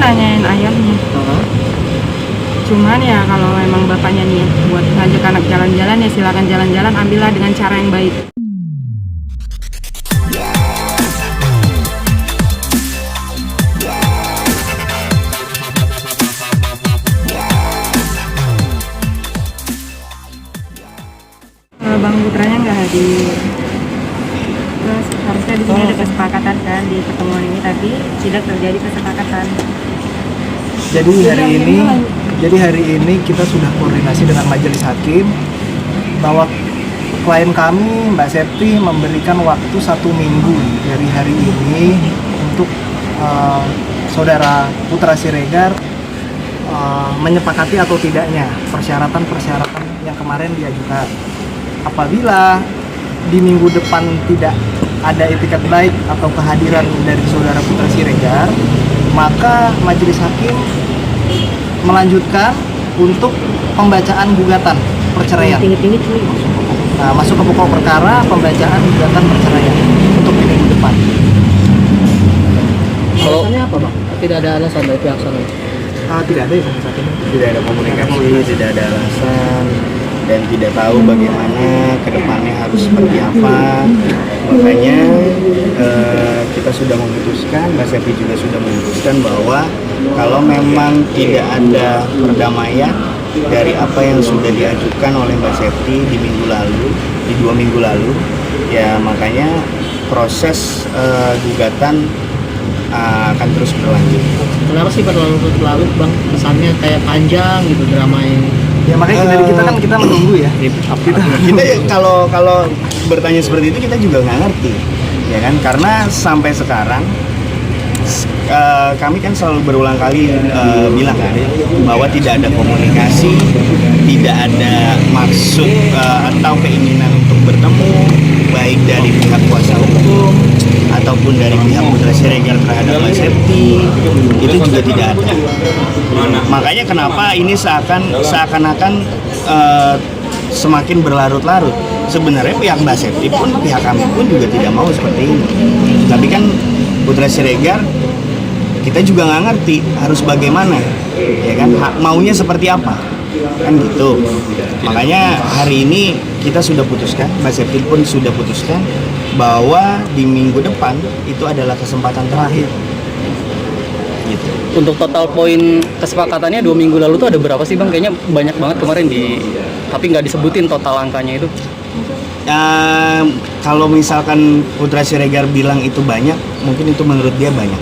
nanyain ayahnya. Cuman ya kalau emang bapaknya niat buat ngajak anak jalan-jalan ya silakan jalan-jalan, ambillah dengan cara yang baik. Bang Putranya nggak hadir. Terus harusnya di sini ada kesepakatan kan di pertemuan ini, tapi tidak terjadi kesepakatan. Jadi hari ini kita sudah koordinasi dengan majelis hakim bahwa klien kami Mbak Septi memberikan waktu 1 minggu dari hari ini untuk saudara Putra Siregar menyepakati atau tidaknya persyaratan-persyaratan yang kemarin diajukan. Apabila di minggu depan tidak ada etikat baik atau kehadiran dari saudara Putra Siregar, maka majelis hakim melanjutkan untuk pembacaan gugatan perceraian. Nah, masuk ke pokok perkara pembacaan gugatan perceraian untuk di minggu depan. Alasannya apa, Bang? Tidak ada alasan dari pihak sana? Tidak ada ya sampai saat ini. Tidak ada komunikasi, tidak ada alasan, dan tidak tahu bagaimana kedepannya harus seperti apa. Makanya kita sudah memutuskan, Mbak Septi juga sudah memutuskan bahwa kalau memang tidak ada perdamaian dari apa yang sudah diajukan oleh Mbak Septi di 2 minggu lalu, ya makanya proses gugatan akan terus berlanjut. Kenapa sih berlarut-larut, Bang? Kesannya kayak panjang gitu drama ini. Ya makanya dari kita menunggu ya. Kita ya, kalau bertanya seperti itu kita juga nggak ngerti, ya kan? Karena sampai sekarang kami kan selalu berulang kali bilang kan bahwa tidak ada komunikasi, tidak ada maksud atau keinginan untuk bertemu, baik dari pihak kuasa hukum ataupun dari pihak Putra Siregar terhadap Mbak Septi, itu juga tidak ada. Makanya kenapa ini seakan-akan semakin berlarut-larut. Sebenarnya pihak Mbak Septi pun, pihak kami pun juga tidak mau seperti ini. Tapi kan Putra Siregar, kita juga nggak ngerti harus bagaimana, ya kan? Maunya seperti apa, kan gitu. Makanya hari ini kita sudah putuskan, Mbak Septi pun sudah putuskan bahwa di minggu depan itu adalah kesempatan terakhir. Gitu. Untuk total poin kesepakatannya 2 minggu lalu tuh ada berapa sih, Bang? Kayaknya banyak banget kemarin tapi nggak disebutin total angkanya itu. Kalau misalkan Putra Siregar bilang itu banyak, mungkin itu menurut dia banyak.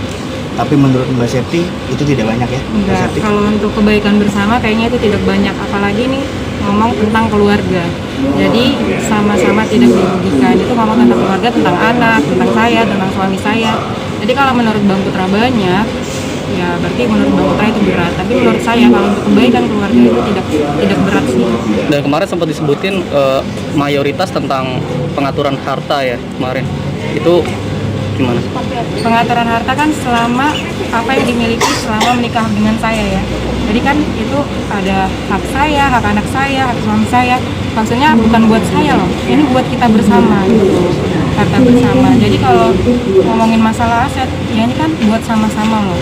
Tapi menurut Mbak Septi itu tidak banyak ya? Enggak, kalau untuk kebaikan bersama kayaknya itu tidak banyak, apalagi nih ngomong tentang keluarga. Jadi sama-sama tidak dirugikan. Itu ngomong tentang keluarga, tentang anak, tentang saya, tentang suami saya. Jadi kalau menurut Bang Putra banyak, ya berarti menurut Bang Putra itu berat. Tapi menurut saya kalau untuk kebaikan keluarga itu tidak berat sih. Dan kemarin sempat disebutin mayoritas tentang pengaturan harta ya kemarin. Itu gimana? Pengaturan harta kan selama apa yang dimiliki selama menikah dengan saya ya. Jadi kan itu ada hak saya, hak anak saya, hak suami saya. Maksudnya bukan buat saya loh, ini buat kita bersama gitu, harta bersama. Jadi kalau ngomongin masalah aset, ya ini kan buat sama-sama loh,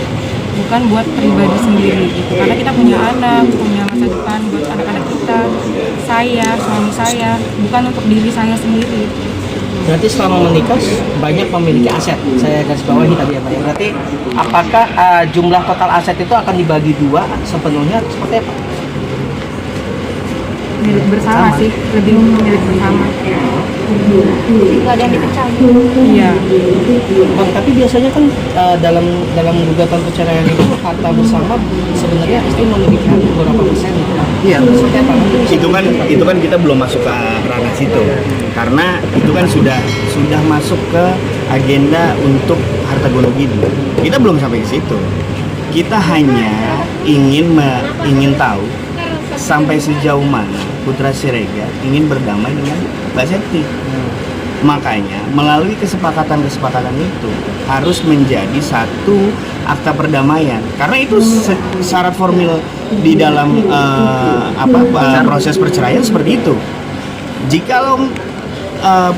bukan buat pribadi sendiri gitu. Karena kita punya anak, punya masa depan buat anak-anak kita, saya, suami saya, bukan untuk diri saya sendiri. Berarti selama menikah banyak memiliki aset. Saya garis bawahi tadi ya, Pak. Berarti apakah jumlah total aset itu akan dibagi 2 sepenuhnya seperti apa? Milik bersama sih, lebih milik bersama. Nggak ada yang dipecah. Iya. Bang, tapi biasanya kan dalam gugatan perceraian itu harta bersama sebenarnya istri memiliki hak berapa persen gitu. Iya. Seperti apa? Itu kan kita belum masuk ke ranah situ, karena itu kan sudah masuk ke agenda untuk harta gono gini. Kita belum sampai ke situ. Kita hanya ingin tahu sampai sejauh mana Putra Siregar ingin berdamai dengan Mbak Septi. Makanya melalui kesepakatan itu harus menjadi satu akta perdamaian, karena itu syarat formil di dalam proses perceraian seperti itu. Jikalau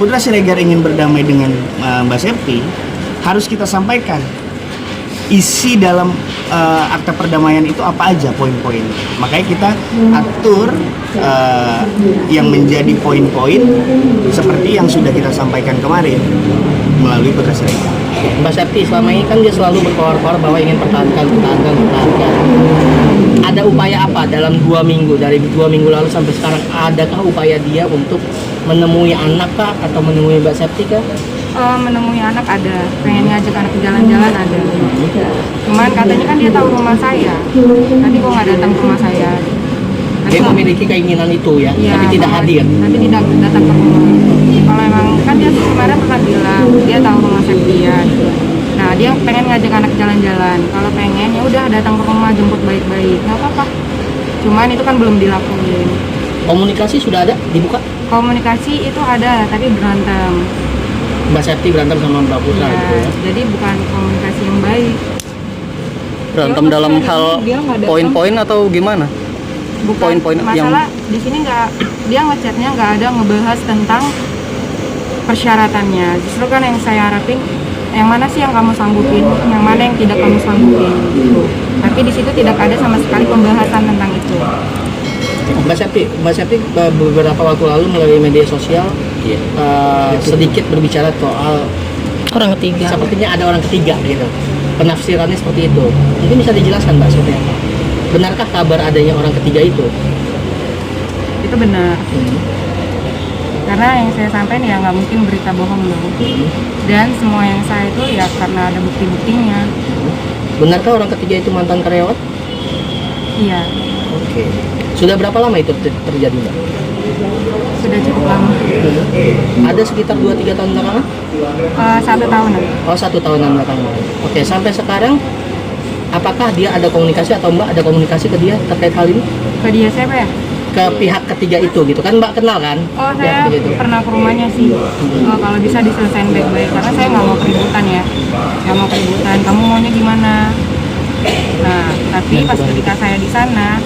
Putra Siregar ingin berdamai dengan Mbak Septi, harus kita sampaikan isi dalam akta perdamaian itu apa aja poin-poin. Makanya kita atur yang menjadi poin-poin seperti yang sudah kita sampaikan kemarin melalui berkas rekap. Mbak Septi, selama ini kan dia selalu berkoar-koar bahwa ingin pertahankan. Ada upaya apa dalam 2 minggu, dari 2 minggu lalu sampai sekarang, adakah upaya dia untuk menemui anak kah, atau menemui Mbak Septi kah? Menemui anak ada, pengen ngajak anak jalan-jalan ada. Cuman katanya kan dia tahu rumah saya, tapi kok nggak datang ke rumah saya. Dia memiliki keinginan itu ya, Iya, tapi tidak hadir. Tapi tidak datang ke rumah. Kalau emang kan dia kemarin pernah bilang dia tahu rumah Septia. Nah dia pengen ngajak anak jalan-jalan. Kalau pengen ya udah datang ke rumah, jemput baik-baik, nggak apa-apa. Cuman itu kan belum dilakuin. Komunikasi sudah ada, dibuka? Komunikasi itu ada, tapi berantem. Mbak Septi berantem sama Mbak Putra Ya, gitu ya. jadi bukan komunikasi yang baik. Berantem Dia dalam maksudnya hal dia nggak datang. poin-poin atau gimana? Bukan Poin-poin yang masalah di sini nggak, dia ngechatnya nggak ada ngebahas tentang persyaratannya. Justru kan yang saya harapin, yang mana sih yang kamu sanggupin, yang mana yang tidak kamu sanggupin gitu. Tapi di situ tidak ada sama sekali pembahasan tentang itu. Mbak Septi beberapa waktu lalu melalui media sosial sedikit berbicara soal Orang ketiga. sepertinya ada orang ketiga gitu. Penafsirannya seperti itu. Mungkin bisa dijelaskan Mbak seperti apa? Benarkah kabar adanya orang ketiga itu? Itu benar. Karena yang saya sampaikan ya nggak mungkin berita bohong dong. Dan semua yang saya itu ya karena ada bukti-buktinya. Benarkah orang ketiga itu mantan karyawan? Iya, Oke. Sudah berapa lama itu terjadi Mbak? sudah cukup lama. Ada sekitar 2-3 tahun belakangan? 1 tahunan. Oh, 1 tahunan belakangan. Oke, sampai sekarang apakah dia ada komunikasi atau Mbak ada komunikasi ke dia terkait hal ini? Ke dia siapa ya? Ke pihak ketiga itu gitu kan, Mbak kenal kan? Oh, Pihak saya ketiga itu. pernah ke rumahnya sih. Kalau bisa diselesain baik-baik, karena saya nggak mau keributan ya. Nggak mau keributan. Kamu maunya gimana? Nah, tapi pas ketika saya di sana,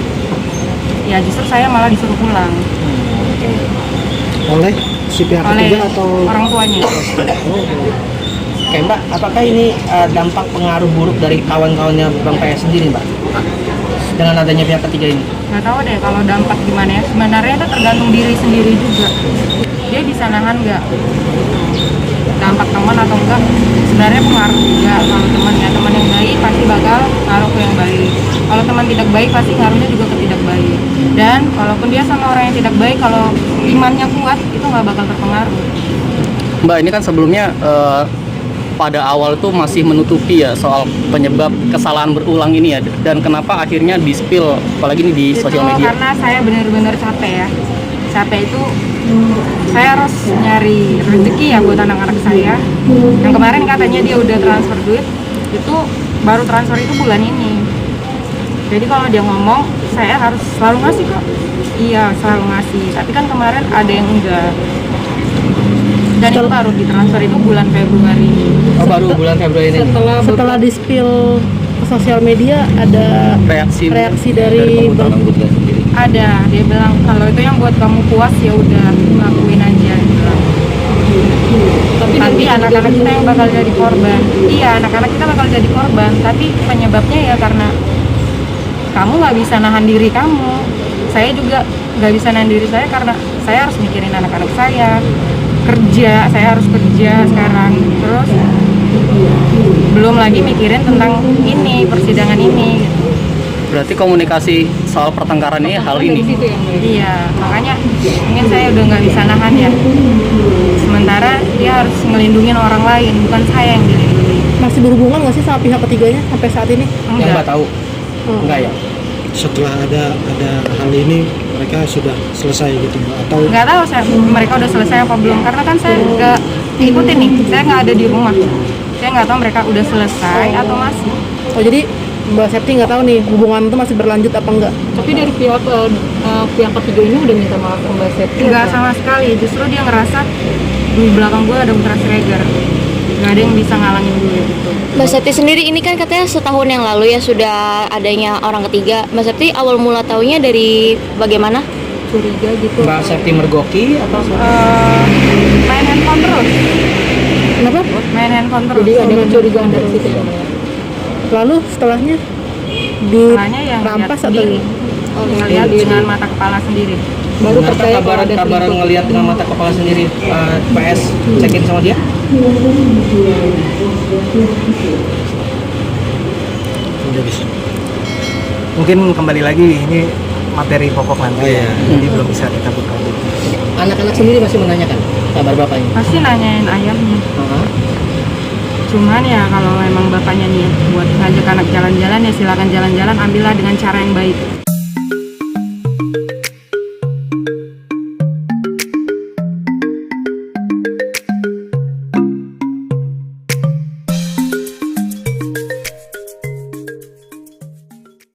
ya justru saya malah disuruh pulang Oleh si pihak oleh ketiga atau orang tuanya. Oke Mbak, apakah ini dampak pengaruh buruk dari kawan-kawannya Bang PS sendiri Mbak? Dengan adanya pihak ketiga ini? Nggak tahu deh kalau dampak gimana ya. Sebenarnya itu tergantung diri sendiri juga. Dia bisa nahan nggak dampak teman atau enggak. Sebenarnya pengaruh juga. Kalau teman ya, teman yang baik pasti bakal ngaruh ke yang baik. Kalau teman tidak baik pasti ngaruhnya juga ke tidak baik. Dan walaupun dia sama orang yang tidak baik, kalau imannya kuat itu nggak bakal terpengaruh. Mbak, ini kan sebelumnya pada awal tuh masih menutupi ya soal penyebab kesalahan berulang ini ya, dan kenapa akhirnya di-spill apalagi ini di Itu sosial media. karena saya benar-benar capek ya. Capek itu saya harus nyari rezeki ya buat anak-anak saya. Yang kemarin katanya dia udah transfer duit, itu baru transfer itu bulan ini. Jadi kalau dia ngomong, saya harus selalu ngasih kok. Iya, selalu ngasih. Tapi kan kemarin ada yang enggak. Dan itu baru ditransfer itu bulan Februari. Oh, baru bulan Februari ini. Setelah di-spill ke sosial media, ada Reaksi dari Ada, dia bilang kalau itu yang buat kamu puas ya udah lakuin aja. Dia bilang. Tapi anak-anak kita yang bakal jadi korban. Iya, anak-anak kita bakal jadi korban. Tapi penyebabnya ya karena kamu nggak bisa nahan diri kamu. Saya juga nggak bisa nahan diri saya karena saya harus mikirin anak-anak saya. Saya harus kerja sekarang. Terus belum lagi mikirin tentang ini, persidangan ini gitu. Berarti komunikasi soal pertengkaran ini hal ini. Iya, makanya mungkin saya udah nggak bisa nahan ya. Sementara dia harus ngelindungin orang lain, bukan saya yang dilindungi. masih berhubungan nggak sih sama pihak ketiganya sampai saat ini? Yang Mbak tahu? Enggak ya? setelah ada hal ini mereka sudah selesai gitu Mbak, atau Nggak tahu saya mereka udah selesai apa belum, karena kan saya nggak ikutin nih, saya nggak ada di rumah. Saya nggak tahu mereka udah selesai atau masih. Oh jadi Mbak Septi nggak tahu nih hubungan itu masih berlanjut apa enggak? Tapi dari pihak ketiga ini udah minta maaf ke Mbak Septi? Nggak sama sekali, justru dia ngerasa di belakang gue ada Ultra Schreger. Nggak ada yang bisa ngalangin gue gitu. Mbak Septi sendiri ini kan katanya setahun yang lalu ya sudah adanya orang ketiga. Mbak Septi awal mula taunya dari bagaimana? Curiga gitu. Mbak Septi mergoki atau Main handphone terus. Kenapa? Main handphone terus. Jadi ada kecurigaan dari situ ya? Lalu setelahnya Setelahnya ya lihat Dirampas atau sendiri. Lihat dengan mata kepala sendiri. Baru Benarkah percaya kalau ada kabar selingkuh. ngelihat dengan mata kepala sendiri PS cekin sama dia? Mungkin kembali lagi ini materi pokok nanti ya, jadi belum bisa kita buka. Anak-anak sendiri masih menanyakan kabar bapaknya. Pasti nanyain ayahnya. Heeh. Cuman ya kalau emang bapaknya niat buat ngajak anak jalan-jalan ya silakan jalan-jalan, ambillah dengan cara yang baik.